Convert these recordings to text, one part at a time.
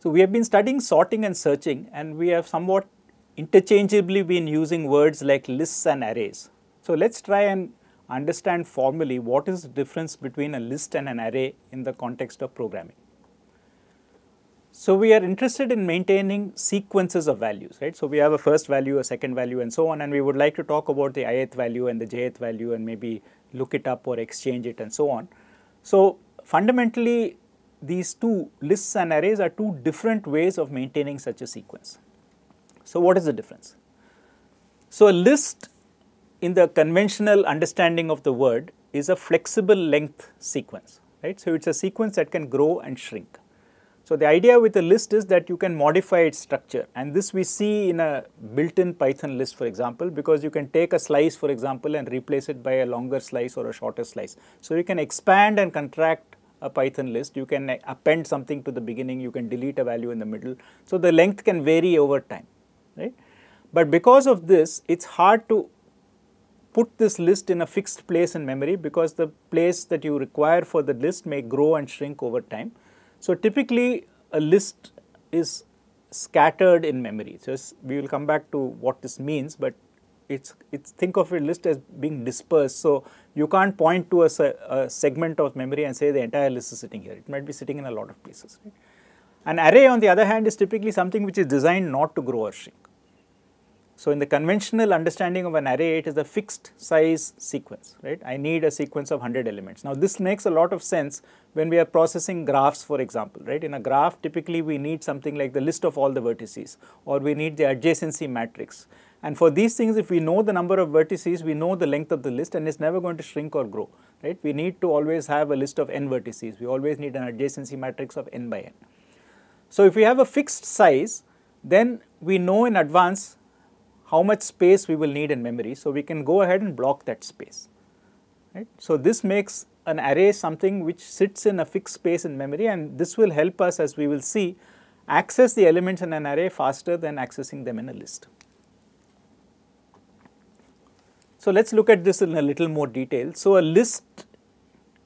So we have been studying sorting and searching, and we have somewhat interchangeably been using words like lists and arrays. So let's try and understand formally what is the difference between a list and an array in the context of programming. So we are interested in maintaining sequences of values, right? So we have a first value, a second value, and so on, and we would like to talk about the ith value and the jth value and maybe look it up or exchange it and so on. So fundamentally, these two, lists and arrays, are two different ways of maintaining such a sequence. So what is the difference? So a list, in the conventional understanding of the word, is a flexible length sequence, right? So it's a sequence that can grow and shrink. So the idea with a list is that you can modify its structure, and this we see in a built-in Python list, for example, because you can take a slice, for example, and replace it by a longer slice or a shorter slice. So you can expand and contract a Python list, you can append something to the beginning, you can delete a value in the middle. So the length can vary over time, right? But because of this, it's hard to put this list in a fixed place in memory, because the place that you require for the list may grow and shrink over time. So typically a list is scattered in memory. So we will come back to what this means, but it's think of a list as being dispersed. So you can't point to a segment of memory and say the entire list is sitting here. It might be sitting in a lot of places, right? An array, on the other hand, is typically something which is designed not to grow or shrink. So in the conventional understanding of an array, it is a fixed size sequence, right? I need a sequence of 100 elements. Now this makes a lot of sense when we are processing graphs, for example, right? In a graph, typically we need something like the list of all the vertices, or we need the adjacency matrix. And for these things, if we know the number of vertices, we know the length of the list, and it's never going to shrink or grow, right? We need to always have a list of n vertices. We always need an adjacency matrix of n by n. So if we have a fixed size, then we know in advance how much space we will need in memory, so we can go ahead and block that space, right? So this makes an array something which sits in a fixed space in memory, and this will help us, as we will see, access the elements in an array faster than accessing them in a list. So let's look at this in a little more detail. So a list,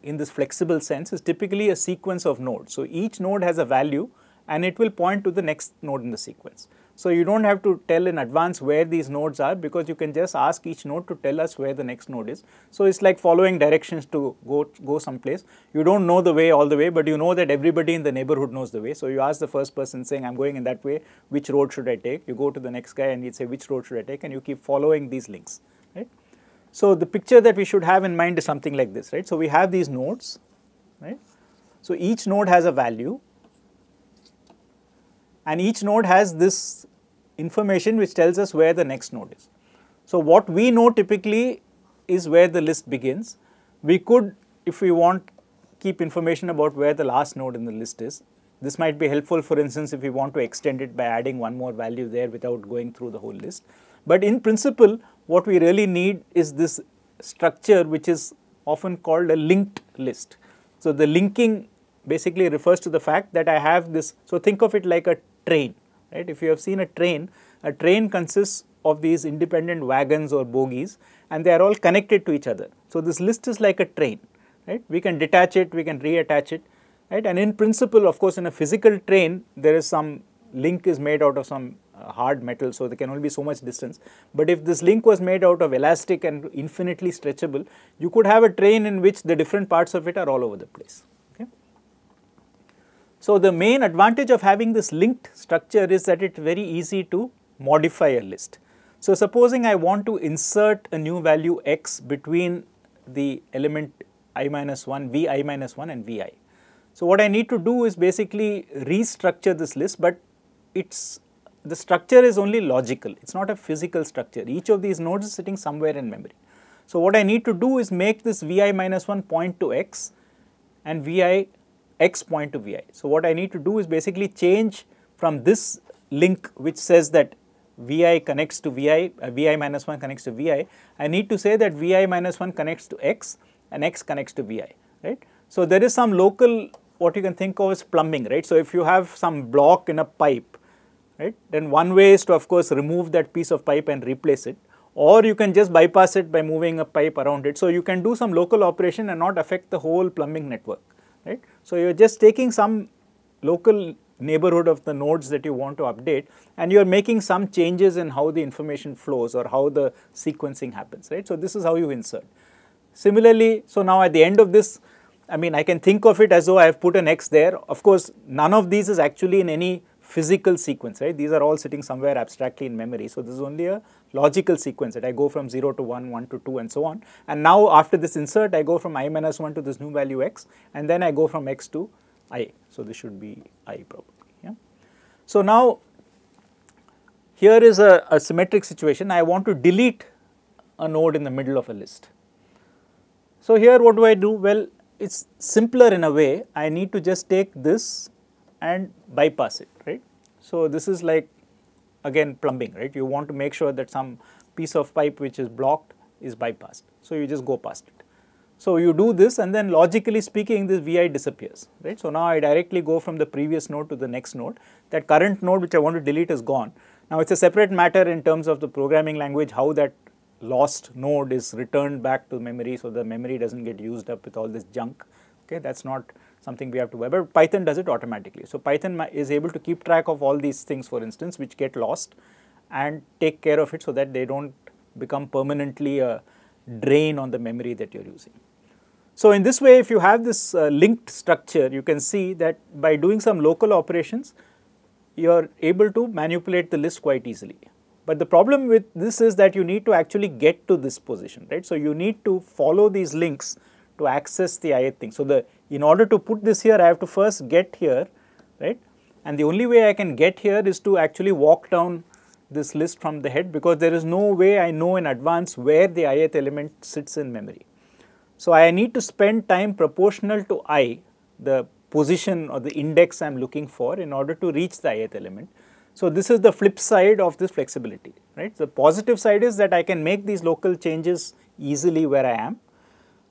in this flexible sense, is typically a sequence of nodes. So each node has a value, and it will point to the next node in the sequence. So you don't have to tell in advance where these nodes are, because you can just ask each node to tell us where the next node is. So it's like following directions to go someplace. You don't know the way all the way, but you know that everybody in the neighborhood knows the way. So you ask the first person saying, I'm going in that way, which road should I take? You go to the next guy and you say, which road should I take? And you keep following these links, right? So the picture that we should have in mind is something like this, right? So we have these nodes, right? So each node has a value, and each node has this information which tells us where the next node is. So what we know typically is where the list begins. We could, if we want, keep information about where the last node in the list is. This might be helpful, for instance, if we want to extend it by adding one more value there without going through the whole list. But in principle, what we really need is this structure, which is often called a linked list. So the linking basically refers to the fact that I have this, so think of it like a train, right? If you have seen a train consists of these independent wagons or bogies, and they are all connected to each other. So this list is like a train, right? We can detach it, we can reattach it, right? And in principle, of course, in a physical train, there is some link is made out of some hard metal, so there can only be so much distance. But if this link was made out of elastic and infinitely stretchable, you could have a train in which the different parts of it are all over the place. So the main advantage of having this linked structure is that it's very easy to modify a list. So supposing I want to insert a new value x between the element I minus 1, vi minus 1 and vi. So what I need to do is basically restructure this list, but the structure is only logical, it's not a physical structure. Each of these nodes is sitting somewhere in memory. So what I need to do is make this vi minus 1 point to x and x point to vi. So what I need to do is basically change from this link which says that vi connects to vi, vi minus 1 connects to vi, I need to say that vi minus 1 connects to x and x connects to vi, right? So there is some local, what you can think of as plumbing, right? So if you have some block in a pipe, right, then one way is to, of course, remove that piece of pipe and replace it, or you can just bypass it by moving a pipe around it. So you can do some local operation and not affect the whole plumbing network, right? So you are just taking some local neighborhood of the nodes that you want to update, and you are making some changes in how the information flows or how the sequencing happens, right? So this is how you insert. Similarly, so now at the end of this, I mean, I can think of it as though I have put an X there. Of course, none of these is actually in any physical sequence, right? These are all sitting somewhere abstractly in memory. So this is only a logical sequence that I go from 0 to 1, 1 to 2 and so on. And now after this insert, I go from I minus 1 to this new value X, and then I go from X to I. So this should be I probably. Yeah. So now here is a symmetric situation. I want to delete a node in the middle of a list. So here what do? Well, it's simpler in a way. I need to just take this and bypass it, right? So this is like, again, plumbing, right? You want to make sure that some piece of pipe which is blocked is bypassed. So you just go past it. So you do this, and then logically speaking, this Vi disappears, right? So now I directly go from the previous node to the next node. That current node which I want to delete is gone. Now it's a separate matter in terms of the programming language, how that lost node is returned back to memory, so the memory doesn't get used up with all this junk. Okay, that's not something we have to worry about. Python does it automatically. So Python is able to keep track of all these things, for instance, which get lost, and take care of it so that they don't become permanently a drain on the memory that you're using. So in this way, if you have this linked structure, you can see that by doing some local operations, you're able to manipulate the list quite easily. But the problem with this is that you need to actually get to this position, right? So you need to follow these links to access the ith thing. So in order to put this here, I have to first get here, right? And the only way I can get here is to actually walk down this list from the head, because there is no way I know in advance where the ith element sits in memory. So I need to spend time proportional to I, the position or the index I am looking for, in order to reach the ith element. So this is the flip side of this flexibility, right? The positive side is that I can make these local changes easily where I am,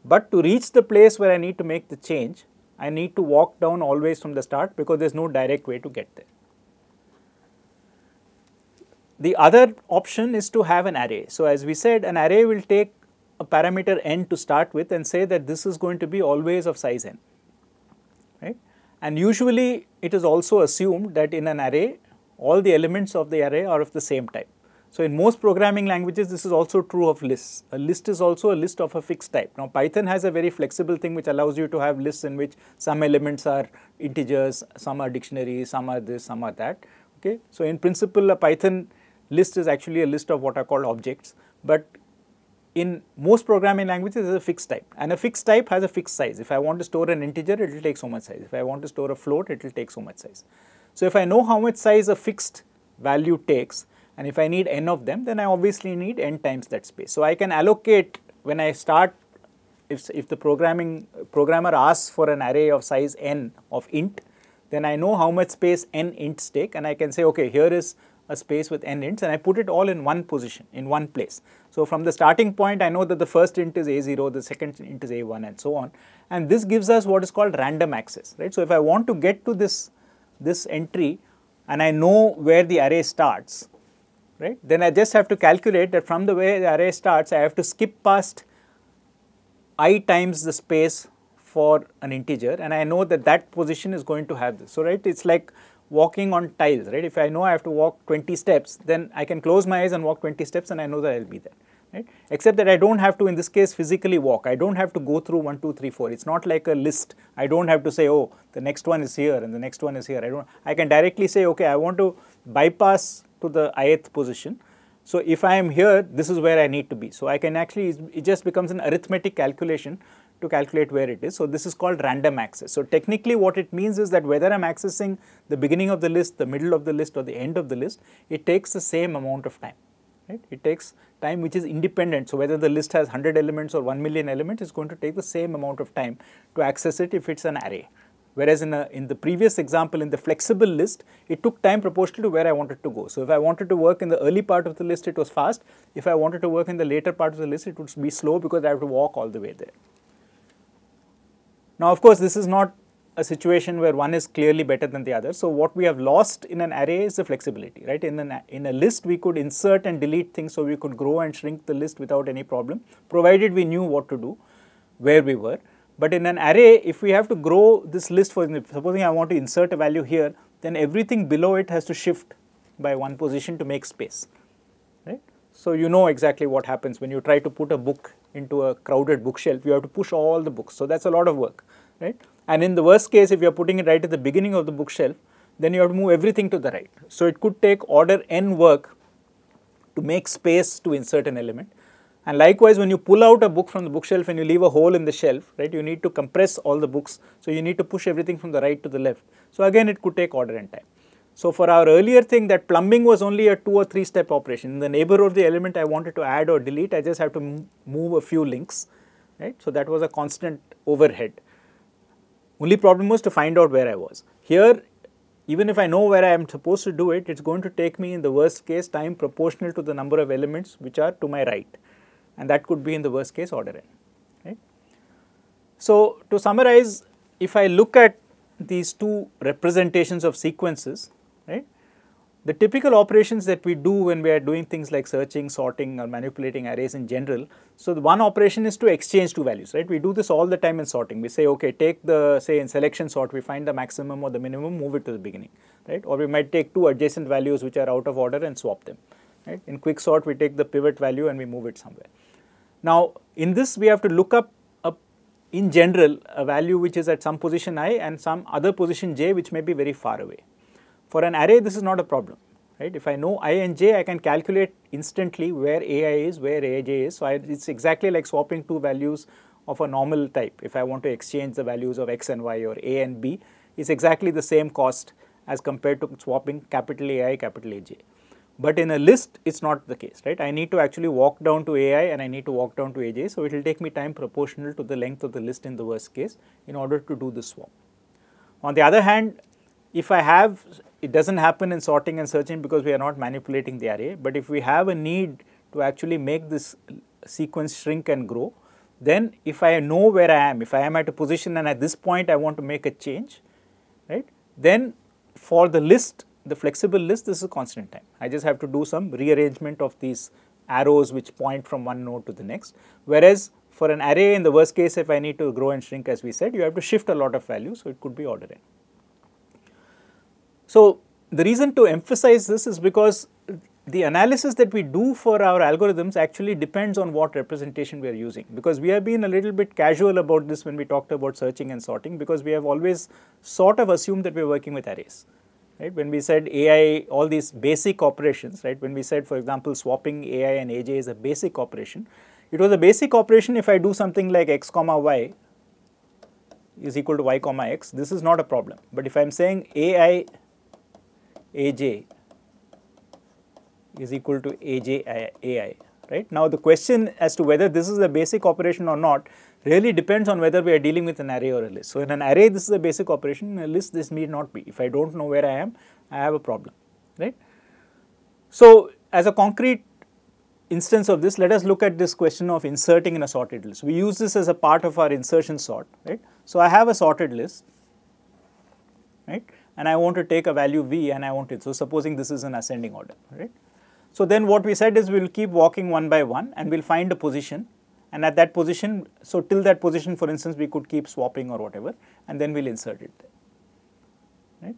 but to reach the place where I need to make the change, I need to walk down always from the start, because there is no direct way to get there. The other option is to have an array. So as we said, an array will take a parameter n to start with and say that this is going to be always of size n, right? And usually it is also assumed that in an array, all the elements of the array are of the same type. So in most programming languages, this is also true of lists. A list is also a list of a fixed type. Now Python has a very flexible thing which allows you to have lists in which some elements are integers, some are dictionaries, some are this, some are that. Okay. So in principle, a Python list is actually a list of what are called objects, but in most programming languages, there is a fixed type, and a fixed type has a fixed size. If I want to store an integer, it will take so much size. If I want to store a float, it will take so much size. So if I know how much size a fixed value takes, and if I need n of them, then I obviously need n times that space. So I can allocate, when I start, if the programmer asks for an array of size n of int, then I know how much space n ints take, and I can say, okay, here is a space with n ints, and I put it all in one position, in one place. So from the starting point, I know that the first int is a0, the second int is a1, and so on. And this gives us what is called random access, right? So if I want to get to this entry, and I know where the array starts, right? Then I just have to calculate that from the way the array starts, I have to skip past I times the space for an integer, and I know that that position is going to have this. So right, it's like walking on tiles, right? If I know I have to walk 20 steps, then I can close my eyes and walk 20 steps, and I know that I will be there, right? Except that I don't have to, in this case, physically walk. I don't have to go through 1, 2, 3, 4. It's not like a list. I don't have to say, oh, the next one is here and the next one is here. I can directly say, okay, I want to bypass to the ith position. So if I am here, this is where I need to be. So I can actually, it just becomes an arithmetic calculation to calculate where it is. So this is called random access. So technically what it means is that whether I'm accessing the beginning of the list, the middle of the list, or the end of the list, it takes the same amount of time, right? It takes time which is independent. So whether the list has 100 elements or 1 million elements, it's going to take the same amount of time to access it if it's an array. Whereas in the previous example, in the flexible list, it took time proportional to where I wanted to go. So if I wanted to work in the early part of the list, it was fast. If I wanted to work in the later part of the list, it would be slow because I have to walk all the way there. Now, of course, this is not a situation where one is clearly better than the other. So what we have lost in an array is the flexibility, right? In a list, we could insert and delete things, so we could grow and shrink the list without any problem, provided we knew what to do, where we were. But in an array, if we have to grow this list, for supposing I want to insert a value here, then everything below it has to shift by one position to make space, right? So you know exactly what happens when you try to put a book into a crowded bookshelf. You have to push all the books, so that's a lot of work, right? And in the worst case, if you are putting it right at the beginning of the bookshelf, then you have to move everything to the right. So it could take order n work to make space to insert an element. And likewise, when you pull out a book from the bookshelf and you leave a hole in the shelf, right, you need to compress all the books. So you need to push everything from the right to the left. So again, it could take order and time. So for our earlier thing, that plumbing was only a 2 or 3 step operation. In the neighborhood of the element I wanted to add or delete, I just have to move a few links, right? So that was a constant overhead. Only problem was to find out where I was. Here, even if I know where I am supposed to do it, it's going to take me in the worst case time proportional to the number of elements which are to my right. And that could be in the worst case order n, right? So to summarize, if I look at these two representations of sequences, right, the typical operations that we do when we are doing things like searching, sorting or manipulating arrays in general. So the one operation is to exchange two values, right? We do this all the time in sorting. We say, okay, take the, say in selection sort, we find the maximum or the minimum, move it to the beginning, right? Or we might take two adjacent values which are out of order and swap them, right? In quick sort, we take the pivot value and we move it somewhere. Now in this, we have to look up in general a value which is at some position I and some other position j which may be very far away. For an array, this is not a problem, right? If I know I and j, I can calculate instantly where ai is, where aj is. So it's exactly like swapping two values of a normal type. If I want to exchange the values of x and y or a and b, it's exactly the same cost as compared to swapping capital AI, capital AJ. But in a list, it's not the case, right? I need to actually walk down to AI and I need to walk down to AJ. So it will take me time proportional to the length of the list in the worst case in order to do the swap. On the other hand, if I have, it doesn't happen in sorting and searching because we are not manipulating the array. But if we have a need to actually make this sequence shrink and grow, then if I know where I am, if I am at a position and at this point I want to make a change, right, then for the list, the flexible list, this is a constant time. I just have to do some rearrangement of these arrows which point from one node to the next. Whereas for an array, in the worst case, if I need to grow and shrink, as we said, you have to shift a lot of values, so it could be order n. So the reason to emphasize this is because the analysis that we do for our algorithms actually depends on what representation we are using, because we have been a little bit casual about this when we talked about searching and sorting, because we have always sort of assumed that we are working with arrays. Right? When we said AI, all these basic operations, right? When we said, for example, swapping AI and AJ is a basic operation, it was a basic operation if I do something like x comma y is equal to y comma x, this is not a problem. But if I am saying AI AJ is equal to AJ AI, right? Now the question as to whether this is a basic operation or not really depends on whether we are dealing with an array or a list. So in an array, this is a basic operation. In a list, this need not be. If I don't know where I am, I have a problem, right? So as a concrete instance of this, let us look at this question of inserting in a sorted list. We use this as a part of our insertion sort, right? So I have a sorted list, right? And I want to take a value v and I want it. So supposing this is an ascending order, right? So then what we said is we will keep walking one by one and we will find a position. And at that position, so till that position, for instance, we could keep swapping or whatever, and then we'll insert it there, right?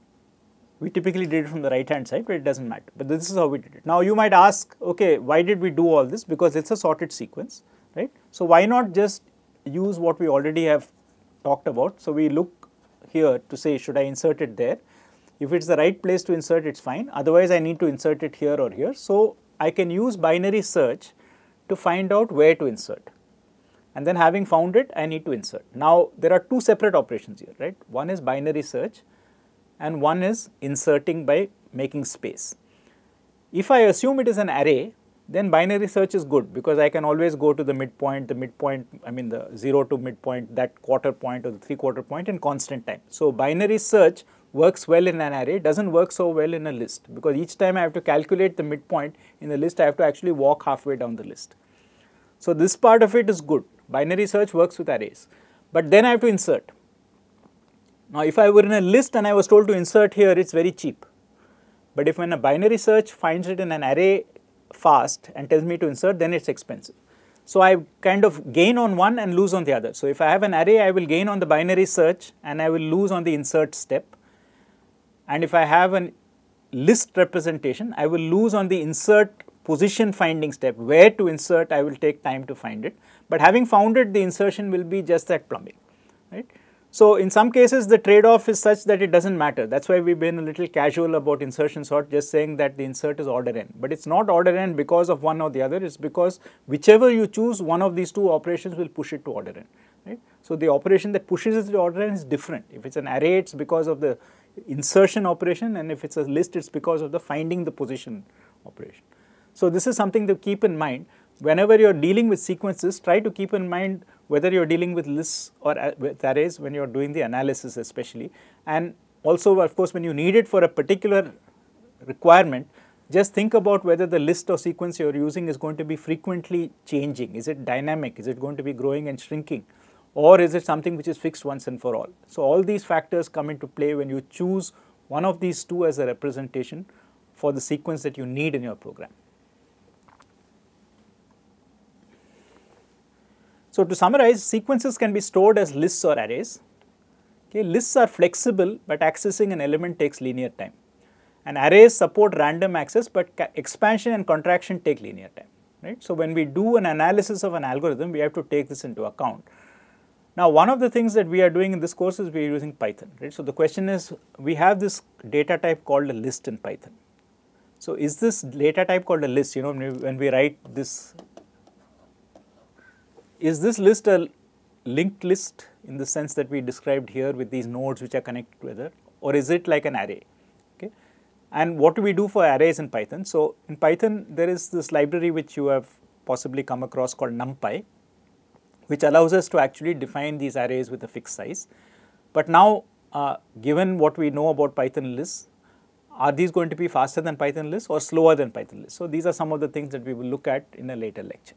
We typically did it from the right hand side, but it doesn't matter. But this is how we did it. Now you might ask, okay, why did we do all this? Because it's a sorted sequence, right? So why not just use what we already have talked about? So we look here to say, should I insert it there? If it's the right place to insert, it's fine. Otherwise, I need to insert it here or here. So I can use binary search to find out where to insert. And then having found it, I need to insert. Now, there are two separate operations here, right? One is binary search and one is inserting by making space. If I assume it is an array, then binary search is good because I can always go to the midpoint, I mean the 0 to midpoint, that quarter point or the 3/4 point in constant time. So binary search works well in an array, doesn't work so well in a list, because each time I have to calculate the midpoint in the list, I have to actually walk halfway down the list. So this part of it is good. Binary search works with arrays, but then I have to insert. Now if I were in a list and I was told to insert here, it's very cheap. But if when a binary search finds it in an array fast and tells me to insert, then it's expensive. So I kind of gain on one and lose on the other. So if I have an array, I will gain on the binary search and I will lose on the insert step. and if I have an list representation, I will lose on the insert position finding step. Where to insert, I will take time to find it, but having found it, the insertion will be just that plumbing, right. So, in some cases the trade-off is such that it does not matter. That is why we have been a little casual about insertion sort, just saying that the insert is order n, but it is not order n because of one or the other, it is because whichever you choose, one of these two operations will push it to order n, right. So, the operation that pushes it to order n is different. If it is an array, it is because of the insertion operation, and if it is a list, it is because of the finding the position operation. So, this is something to keep in mind. Whenever you are dealing with sequences, try to keep in mind whether you are dealing with lists or with arrays when you are doing the analysis especially. And also, of course, when you need it for a particular requirement, just think about whether the list or sequence you are using is going to be frequently changing. Is it dynamic? Is it going to be growing and shrinking? Or is it something which is fixed once and for all? So, all these factors come into play when you choose one of these two as a representation for the sequence that you need in your program. So, to summarize, sequences can be stored as lists or arrays. Okay, lists are flexible, but accessing an element takes linear time. And arrays support random access, but expansion and contraction take linear time, right. So, when we do an analysis of an algorithm, we have to take this into account. Now, one of the things that we are doing in this course is we are using Python, right. So, the question is, we have this data type called a list in Python. So, is this data type called a list, you know, when we write this, is this list a linked list in the sense that we described here with these nodes which are connected together, or is it like an array? Okay. And what do we do for arrays in Python? So, in Python there is this library which you have possibly come across called NumPy, which allows us to actually define these arrays with a fixed size. But now, given what we know about Python lists, are these going to be faster than Python lists or slower than Python lists? So, these are some of the things that we will look at in a later lecture.